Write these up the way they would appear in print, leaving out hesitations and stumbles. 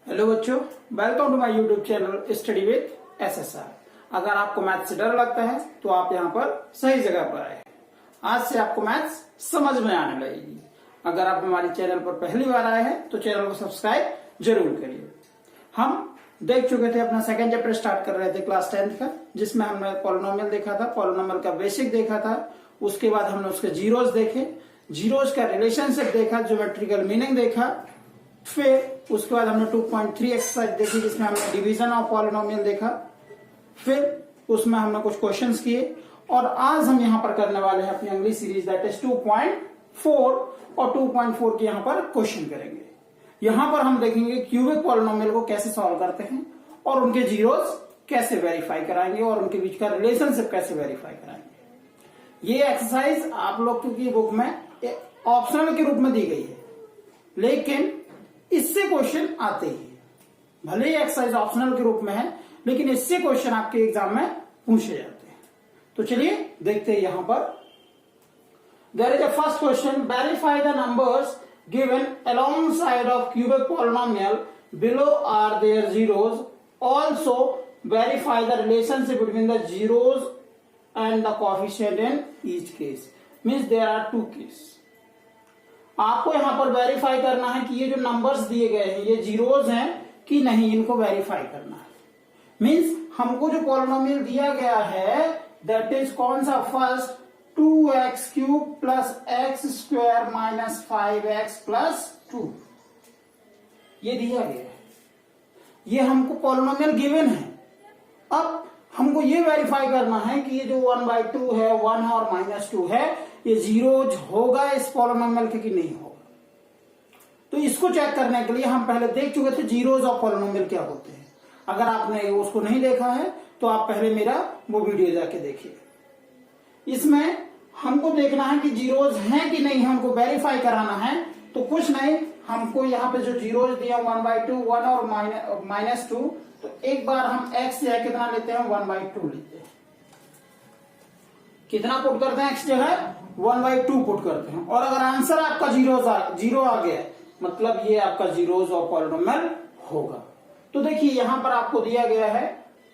Hello बच्चों, welcome to my YouTube channel study with SSR. अगर आपको मैथ से डर लगता है तो आप यहाँ पर सही जगह पर आए। आज से आपको मैथ्स समझ में आने लगेगी। अगर आप हमारे चैनल पर पहली बार आए हैं तो चैनल को सब्सक्राइब जरूर करिए। हम देख चुके थे, अपना सेकंड चैप्टर स्टार्ट कर रहे थे क्लास 10th का, जिसमें हमने पॉलिनोमियल देखा था, पॉलिनोमियल का बेसिक देखा था। उसके बाद हमने उसके जीरोस देखे, जीरोस का रिलेशनशिप देखा, ज्योमेट्रिकल मीनिंग देखा। फिर उसके बाद हमने 2.3 एक्सरसाइज देखी जिसमें हमने डिवीजन ऑफ पॉलिनोमियल देखा। फिर उसमें हमने कुछ क्वेश्चंस किए और आज हम यहाँ पर करने वाले हैं अपनी अगली सीरीज दैट इज 2.4 और 2.4 के यहाँ पर क्वेश्चन करेंगे। यहाँ पर हम देखेंगे क्यूबिक पॉलिनोमियल को कैसे सॉल्व करते हैं और उनके जीरोस कैसे वेरीफाई कराएंगे और उनके बीच का रिलेशनशिप कैसे वेरीफाई कराएंगे। ये एक्सरसाइज आप लोग की बुक में ऑप्शनल के रूप में दी गई है, लेकिन इससे क्वेश्चन आते ही, भले ही एक्सरसाइज ऑप्शनल के रूप में है लेकिन इससे क्वेश्चन आपके एग्जाम में पूछे जाते हैं। तो चलिए देखते हैं यहां पर। There is a first question, verify the numbers given alongside of cubic polynomial, below are their zeros, also verify the relationship between the zeros and the coefficient in each case. Means there are two case. आपको यहां पर verify करना है कि ये जो numbers दिए गए हैं ये जीरोस हैं कि नहीं, इनको वेरीफाई करना है। मींस हमको जो पॉलिनोमियल दिया गया है दैट इज कौन सा, first 2x cube plus x square minus 5x plus 2, ये दिया गया है। ये हमको पॉलिनोमियल गिवन है। अब हमको ये वेरीफाई करना है कि ये जो 1/2 है, 1 और -2 है, ये जीरोज होगा इस पॉलिनोमियल के कि नहीं होगा। तो इसको चेक करने के लिए हम पहले देख चुके थे जीरोज ऑफ पॉलिनोमियल क्या होते हैं। अगर आपने उसको नहीं देखा है तो आप पहले मेरा वो वीडियो जाके देखिए। इसमें हमको देखना है कि जीरोज हैं कि नहीं, हमको वेरीफाई कराना है। तो कुछ नहीं, हमको यहाँ पे जो जीरोज दिया 1/2, 1 और -2, तो एक बार हम x जगह कितना लेते हैं, 1/2 लेते हैं। कितना पुट करते हैं x जगह, 1/2 पुट करते हैं। और अगर आंसर आपका जीरो आ गया मतलब ये आपका जीरोज ऑफ पॉलिनोमियल होगा। तो देखिए यहां पर आपको दिया गया है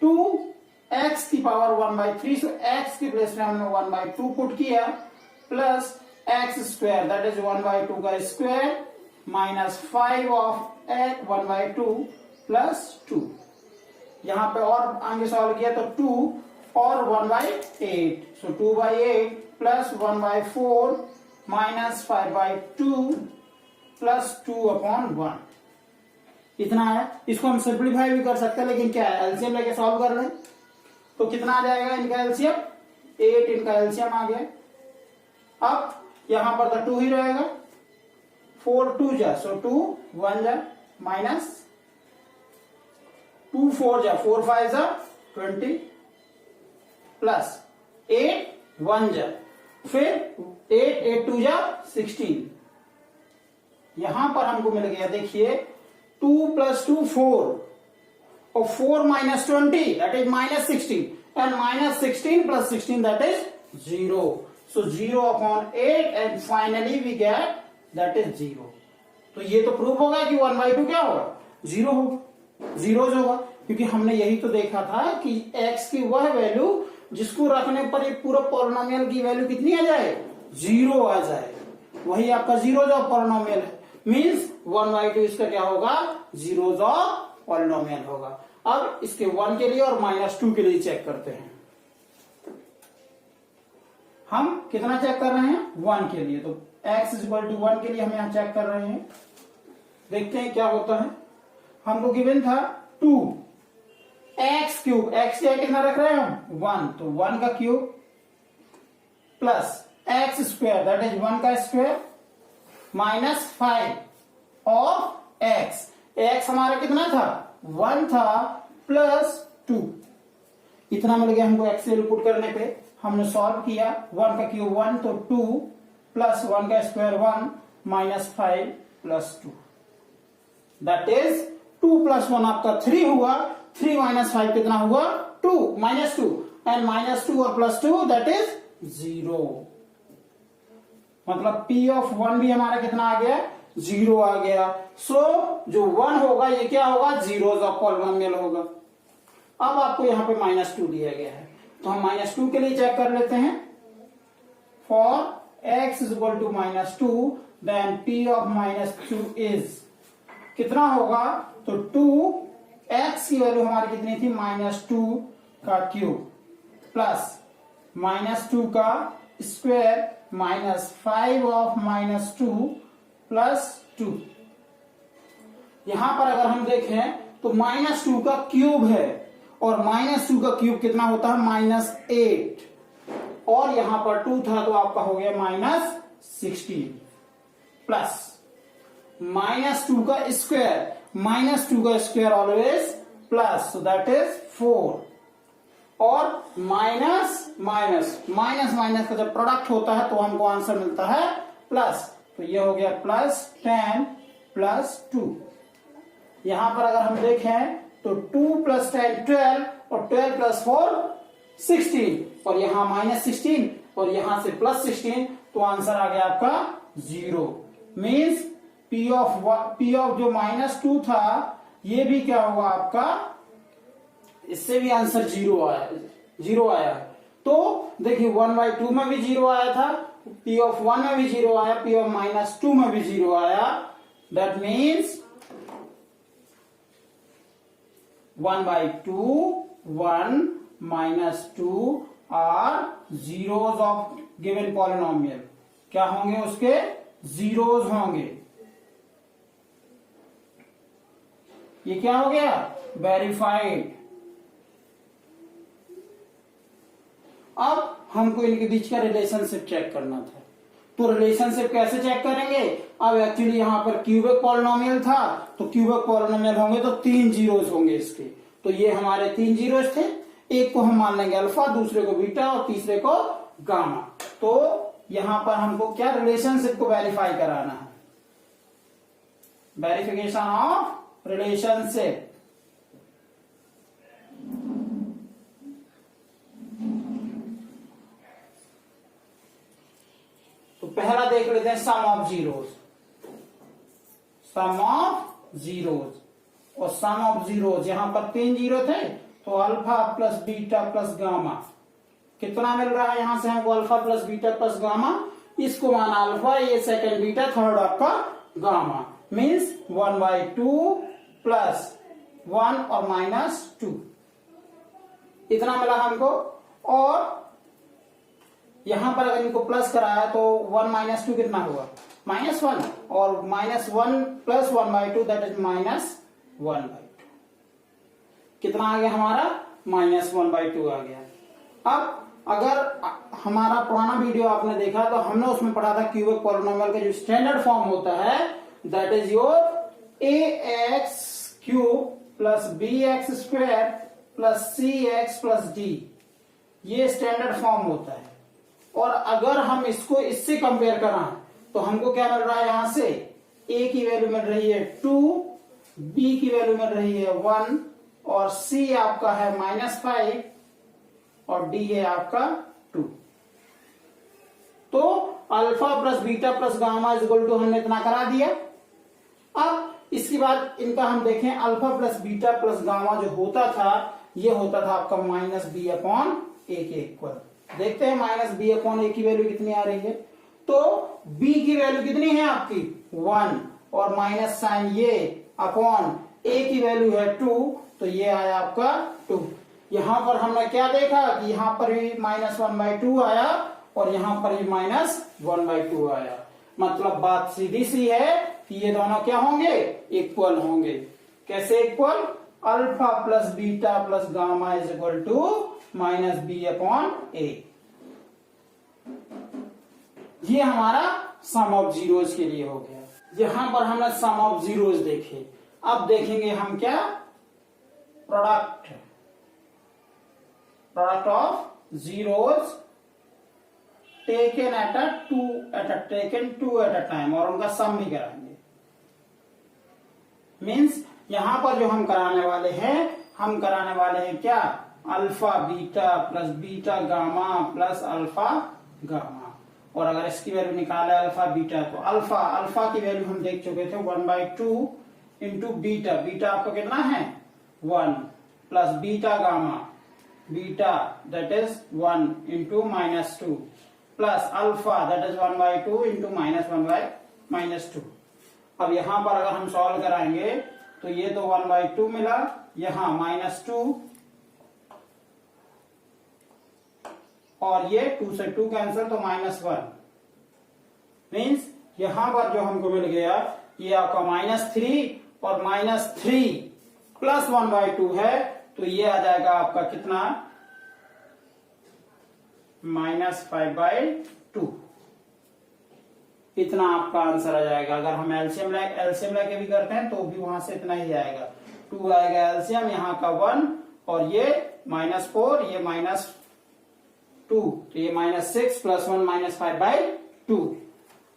2x की पावर 1/3, सो x की प्लेस में हमने 1/2 पुट किया, plus x square that is 1/2 का स्क्वायर माइनस 5 ऑफ 1/2 प्लस 2। यहां पे और आगे सॉल्व किया तो 2 और 1/8, सो 2/8 प्लस 1/4 माइनस 5/2 प्लस 2/1, इतना है। इसको हम सिंप्लीफाई भी कर सकते हैं, लेकिन क्या है, एलसीएम लेके सॉल्व कर रहे हैं। तो कितना आ जाएगा इनका एलसीएम, 8 इनका एलसीएम आ गया। अब यहां पर तो 2 ही रहेगा, 4 2 जा, सो 2 1 जा, माइनस 2 4 जा, 4 5 जा 20, प्लस 8 1 जा, फिर 8 8 2 जा 16। यहां पर हमको मिल गया, देखिए 2 + 2 4 और 4 - 20 that is -16 and -16 + 16 that is 0, so 0/8 and finally we get that is 0। तो ये तो प्रूफ होगा कि 1/2 क्या होगा, 0 होगा, जीरोज होगा, क्योंकि हमने यही तो देखा था कि x की वह वैल्यू जिसको रखने पर ये पूरा पॉलिनोमियल की वैल्यू कितनी आ जाए, 0 आ जाए, वही आपका जीरोज ऑफ पॉलिनोमियल है। मींस 1/2 इसका क्या होगा, जीरोज ऑफ पॉलिनोमियल होगा। अब इसके 1 के लिए और -2 के लिए चेक करते हैं। हम कितना चेक कर रहे हैं, 1 के लिए, तो x = 1 के लिए हम यहां चेक कर रहे हैं। देखते हैं क्या होता है। हमको गिवन था 2x क्यूब, x क्या कितना रख रहे हैं हम, 1, तो 1 का cube plus x square that is 1 का स्क्वायर माइनस 5 ऑफ x हमारा कितना था, 1 था, प्लस 2, इतना मिल गया हमको x वैल्यू पुट करने पे। हमने सॉल्व किया, 1 का क्यूब 1, तो 2 प्लस 1 का square 1 minus 5 plus 2, that is 2 + 1 आपका 3 हुआ, 3 - 5 कितना हुआ, 2 -2 एंड -2 और +2 दैट इज 0। मतलब P of 1 भी हमारा कितना आ गया, जीरो आ गया। सो जो 1 होगा ये क्या होगा, जीरोज ऑफ पॉलिनोमियल होगा। अब आपको यहाँ पे -2 दिया गया है, तो हम -2 के लिए चेक कर लेते हैं। For x is equal to -2 then p of -2 is कितना होगा, तो 2x की वैल्यू हमारी कितनी थी, -2 का क्यूब प्लस -2 का स्क्वायर -5 ऑफ -2 प्लस 2। यहां पर अगर हम देखें तो -2 का क्यूब है और -2 का क्यूब कितना होता है, -8, और यहां पर 2 था तो आपका हो गया -16 प्लस -2 का स्क्वायर, -2 का square always plus, so that is 4, और माइनस माइनस का जब प्रोडक्ट होता है तो हमको आंसर मिलता है प्लस, तो ये हो गया +10 प्लस 2। यहां पर अगर हम देखें तो 2 + 10 12 और 12 + 4 16, और यहां -16 और यहां से +16, तो आंसर आ गया आपका 0। मीन्स P ऑफ जो -2 था ये भी क्या होगा आपका, इससे भी आंसर 0 आया। तो देखिए 1/2 में भी 0 आया था, P ऑफ 1 में भी 0 आया, P ऑफ -2 में भी 0 आया। That means 1/2 1 -2 are zeros of given polynomial. क्या होंगे उसके, जीरोज होंगे। ये क्या हो गया, वेरीफाइड। अब हमको इनके बीच का रिलेशनशिप चेक करना था, तो रिलेशनशिप कैसे चेक करेंगे। अब एक्चुअली यहां पर क्यूबिक पॉलिनोमियल था, तो क्यूबिक पॉलिनोमियल होंगे तो 3 जीरोज होंगे इसके, तो ये हमारे 3 जीरोज थे। एक को हम मान लेंगे अल्फा, दूसरे को बीटा और तीसरे को गामा। तो यहां पर हमको क्या, रिलेशनशिप को वेरीफाई कराना है, वेरिफिकेशन ऑफ रिलेशनशिप। तो पहला देख लेते हैं sum of zeros, sum of zeros. और सम ऑफ जीरोज यहां पर 3 जीरो थे, तो alpha plus beta plus gamma कितना मिल रहा है, यहां से हमको alpha plus beta plus gamma, इसको माना अल्फा, ये सेकंड बीटा, थर्ड आपका गामा, मीन्स 1/2 प्लस 1 और -2 इतना मिला हमको। और यहां पर अगर इनको प्लस कराया तो 1 - 2 कितना हुआ, -1, और -1 प्लस 1/2 दैट इज -1/2। कितना आ गया हमारा, -1/2 आ गया। अब अगर हमारा पुराना वीडियो आपने देखा तो हमने उसमें पढ़ा था क्यूबिक पॉलिनोमियल का जो स्टैंडर्ड फॉर्म होता है that is your ax³ plus bx² plus cx plus d, ये स्टैंडर्ड फॉर्म होता है। और अगर हम इसको इससे कंपेयर करें तो हमको क्या मिल रहा है, यहां से a की वैल्यू मिल रही है 2, b की वैल्यू मिल रही है 1, और c आपका है -5 और d है आपका 2। तो alpha plus beta plus gamma is equal to हमने इतना करा दिया। अब इसके बाद इनका हम देखें, alpha plus beta plus gamma जो होता था ये होता था आपका -b/a के इक्वल। देखते हैं -b/a की वैल्यू कितनी आ रही है। तो b की वैल्यू कितनी है आपकी 1, और माइनस साइन ये अपॉन a की वैल्यू है 2, तो ये आया आपका 2। यहां पर हमने क्या देखा कि यहां पर भी -1/2 आया और यहां पर भी -1/2 आया। मतलब बात सीधी सी है कि ये दोनों क्या होंगे, इक्वल होंगे। कैसे equal, alpha plus beta plus gamma is equal to -b/a। ये हमारा सम ऑफ जीरोज के लिए हो गया। यहां पर हमने सम ऑफ जीरोज देखे। अब देखेंगे हम क्या, product of zeros taken at two at a time, और उनका सम भी कराएंगे। मीन्स यहां पर जो हम कराने वाले हैं क्या, alpha beta plus beta gamma plus alpha gamma. और अगर इसकी वैल्यू निकाला अल्फा बीटा, तो अल्फा की वैल्यू हम देख चुके थे 1/2 इंटू बीटा। बीटा आपका कितना है 1 plus beta gamma, beta that is 1 into -2 plus alpha that is 1/2 into -2। अब यहां पर अगर हम सॉल्व कराएंगे तो ये तो 1/2 मिला, यहां -2 और ये 2 से 2 कैंसिल तो -1 मीन्स यहां पर जो हमको मिल गया ये आपका -3 और -3 प्लस 1/2 है, तो ये आ जाएगा आपका कितना -5/2। इतना आपका आंसर आ जाएगा। अगर हम एलसीएम लेके भी करते हैं तो भी वहां से इतना ही आएगा, 2 आएगा एलसीएम, यहाँ का 1 और ये -4, ये -2, तो ये -6 प्लस 1 -5/2।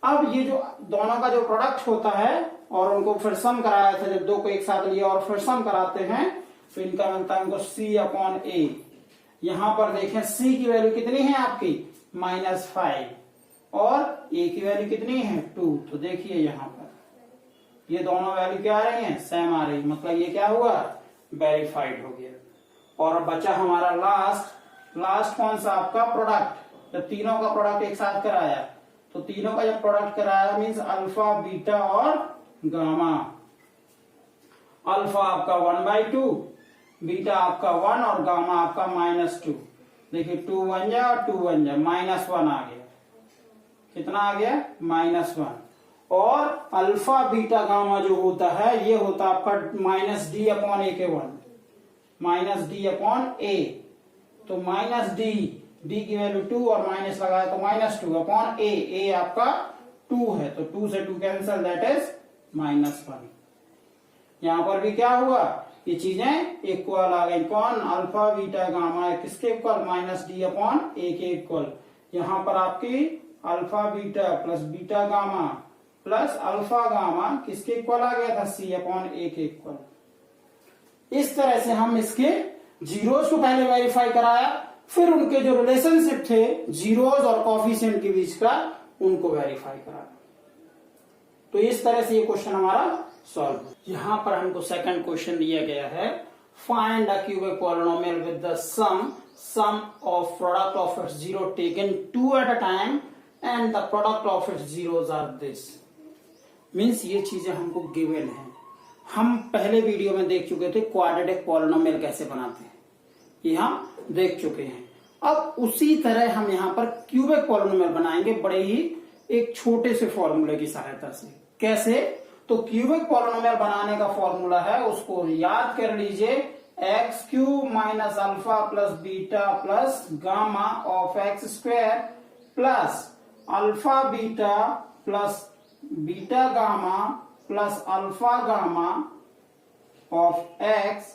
अब ये जो दोनों का जो प्रोडक्ट होता है और उनको फिर सम कराया था, जब दो को एक साथ लिया और फिर सम कराते हैं तो इनका मिलता है हमको C/A। यहां पर देखें C की वैल्यू कितनी है आपकी -5 और A की वैल्यू कितनी है 2, तो देखिए यहां पर ये दोनों वैल्यू क्या आ रही है सेम आ रही, मतलब ये क्या हुआ वेरीफाइड हो गया। और बचा हमारा लास्ट कौन सा आपका प्रोडक्ट, जब तीनों का प्रोडक्ट एक साथ कराया, तो तीनों का जब प्रोडक्ट कराया मीन्स अल्फा बीटा और गामा। अल्फा आपका 1/2, बीटा आपका 1 और गामा आपका -2। देखिए 2 1 जा और 2 1 जा, -1 आ गया। कितना आ गया -1। और अल्फा बीटा गामा जो होता है ये होता है आपका -D/A के 1, -D/A। तो -D की वैल्यू 2 और माइनस लगाया तो -2/A, A आपका 2 है, तो 2 से 2 कैंसिल दैट इज -1। यहां पर भी क्या हुआ, ये चीजें इक्वल आ गई, कौन अल्फा बीटा गामा किसके इक्वल -D/A के इक्वल। यहां पर आपकी alpha beta plus beta gamma plus alpha gamma किसके इक्वल आ गया था C/A के इक्वल। इस तरह से हम इसके जीरोस को पहले वेरीफाई कराया, फिर उनके जो रिलेशनशिप थे जीरोस और कोफिशिएंट के बीच का उनको वेरीफाई कराया। तो इस तरह से ये क्वेश्चन हमारा सॉल्व हो। यहां पर हमको सेकंड क्वेश्चन दिया गया है, find a cubic polynomial with the sum of product of its zero taken 2 at a time and the product of its zeros are this. मीन्स ये चीजें हमको गिवन है। हम पहले वीडियो में देख चुके थे क्वाड्रेटिक पॉलिनोमियल कैसे बनाते हैं, ये हम देख चुके हैं। अब उसी तरह हम यहाँ पर क्यूबिक पॉलिनोमियल बनाएंगे, बड़े ही एक छोटे से फॉर्मूले की सहायता से। कैसे, तो क्यूबिक पॉलिनोमियल बनाने का फॉर्मूला है, उसको याद कर लीजिए, x³ minus alpha plus beta plus gamma of x² plus alpha beta plus beta gamma plus alpha gamma of x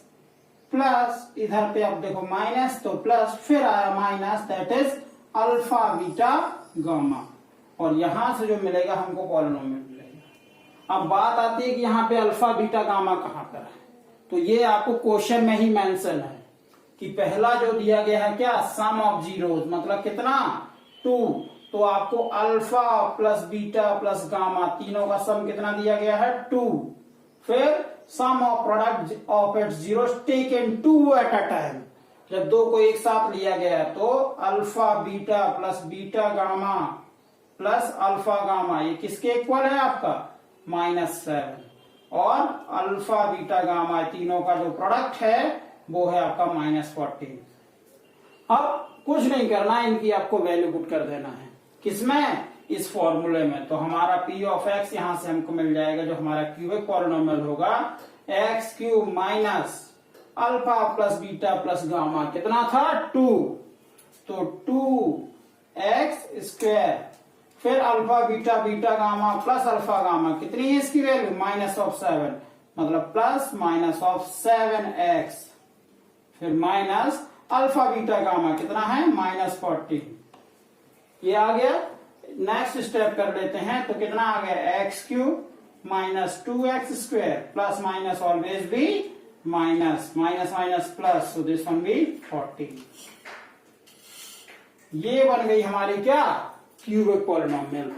plus इधर पे अब देखो माइनस, तो प्लस फिर आया minus that is alpha beta gamma, और यहां से जो मिलेगा हमको पॉलिनोमियल मिलेगा। अब बात आती है कि यहाँ पे अल्फा बीटा गामा कहां पर है, तो ये आपको क्वेश्चन में ही मेंशन है कि पहला जो दिया गया है क्या सम ऑफ जीरोस, मतलब कितना 2, तो आपको alpha plus beta plus gamma तीनों का सम कितना दिया गया है 2। फिर sum of product of its zeros taken 2 at a time, जब दो को एक साथ लिया गया तो alpha beta plus beta gamma plus alpha gamma ये किसके इक्वल है आपका -7, और अल्फा बीटा गामा तीनों का जो प्रोडक्ट है वो है आपका -14। अब कुछ नहीं करना, इनकी आपको वैल्यू पुट कर देना है, किसमें, इस फॉर्मूले में। तो हमारा p ऑफ x यहां से हमको मिल जाएगा, जो हमारा क्यूबिक पॉलिनोमियल होगा x³ minus alpha plus beta plus gamma कितना था 2, तो 2x², फिर alpha beta beta gamma plus alpha gamma कितनी है इसकी वैल्यू -7, मतलब प्लस -7x, फिर माइनस अल्फा बीटा गामा कितना है -14। ये आ गया। नेक्स्ट स्टेप कर लेते हैं, तो कितना आ गया x³ minus 2x² plus minus always भी minus minus plus, so this one be 14। ये बन गई हमारी क्या क्यूबिक पॉलिनोमियल।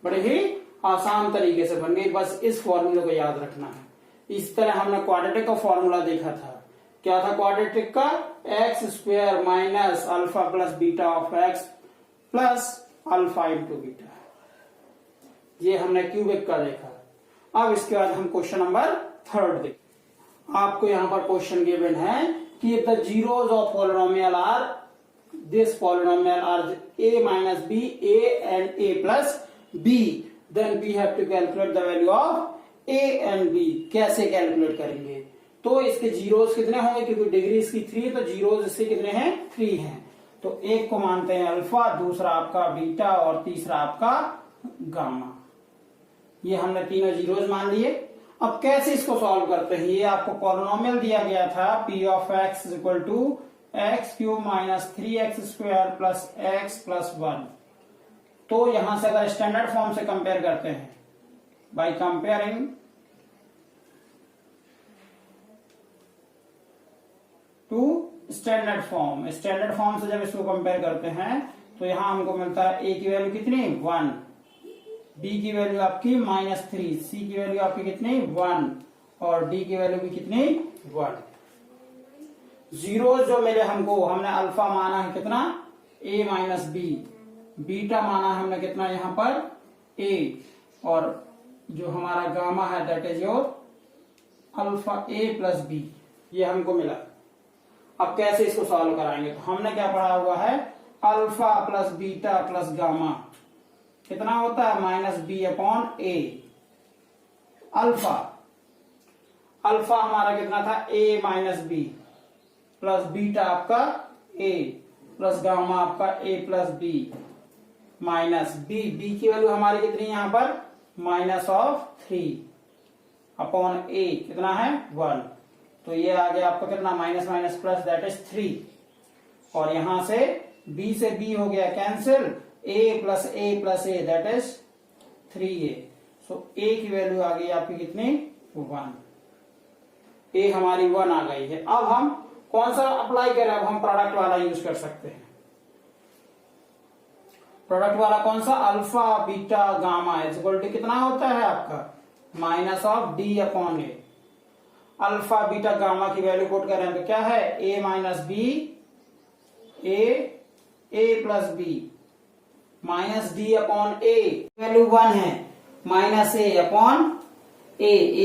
बड़े ही आसान तरीके से बन गई, बस इस फॉर्मूले को याद रखना है। इस तरह हमने क्वाड्रेटिक का फॉर्मूला देखा था। क्या था क्वाड्रेटिक का? X square minus alpha plus beta of x plus alpha into beta. ये हमने क्यूबिक का देखा। अब इसके बाद हम क्वेश्चन नंबर 3 देखें। आपको यहां पर क्वेश्चन गिवन है कि the zeros of polynomial are this polynomial are a minus b, a and a plus b, then we have to calculate the value of a and b। कैसे calculate करेंगे? तो इसके जीरोज कितने होंगे, क्योंकि degree इसकी 3, तो जीरोज इसके कितने हैं? 3 हैं। तो एक को मानते हैं अल्फा, दूसरा आपका बीटा और तीसरा आपका गामा। ये हमने तीनों जीरोज मान लिए। अब कैसे इसको सॉल्व करते हैं? ये आपको पॉलिनोमियल दिया गया था p of x equal to x cube minus 3x square plus x plus 1। तो यहां से अगर स्टैंडर्ड फॉर्म से कंपेयर करते हैं, by comparing to standard form से जब इसको कंपेयर करते हैं तो यहां हमको मिलता है a की वैल्यू कितनी? 1, b की वैल्यू आपकी -3, c की वैल्यू आपकी कितनी? 1 और d की वैल्यू भी कितनी? 1। जीरो जो मिले हमको, हमने अल्फा माना है कितना? a माइनस बी, बीटा माना है हमने कितना यहां पर? a, और जो हमारा गामा है that is your alpha a plus b, ये हमको मिला। अब कैसे इसको सॉल्व कराएंगे? तो हमने क्या पढ़ा हुआ है? Alpha plus beta plus gamma कितना होता है? -b/a। अल्फा हमारा कितना था? a minus b plus beta आपका a प्लस गामा आपका a plus b minus b की वैल्यू हमारी कितनी यहां पर? -3/a कितना है? 1। तो ये आ गया आपका कितना? Minus minus plus that is 3। और यहां से b से b हो गया cancel, a plus a that is 3a। So a की वैल्यू आ गई आपकी कितनी? 1। a हमारी 1 आ गई है। अब हम कौन सा अप्लाई करें? अब हम प्रोडक्ट वाला यूज कर सकते हैं। प्रोडक्ट वाला कौन सा? Alpha beta gamma is equal to कितना होता है आपका? -d/a। अल्फा बीटा गामा की वैल्यू पुट करें तो क्या है? a minus b, a plus b -d/a। Value 1 है, -a/a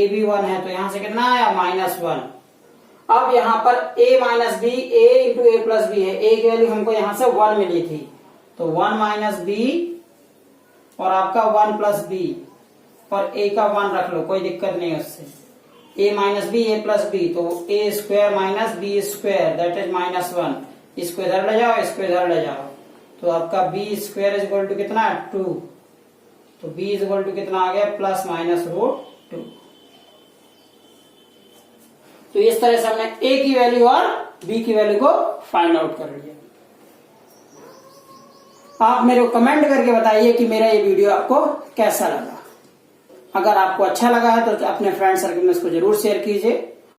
भी 1 है, तो यहां से कितना आया? -1। अब यहां पर a minus b, a into a plus b है। a की वैल्यू हमको यहां से 1 मिली थी, तो 1 माइनस बी और आपका 1 प्लस बी, और a का 1 रख लो, कोई दिक्कत नहीं उससे। a minus b, a plus b, तो a square minus b square that is -1। इसको इधर ले जाओ, इसको इधर ले जाओ, तो आपका b square is equal to कितना? 2। तो b इज इक्वल टू कितना आ गया? +-√2। तो इस तरह से हमने a की वैल्यू और b की वैल्यू को फाइंड आउट कर लिया। आप मेरे को कमेंट करके बताइए कि मेरा ये वीडियो आपको कैसा लगा। अगर आपको अच्छा लगा है तो अपने फ्रेंड सर्कल में इसको जरूर शेयर कीजिए।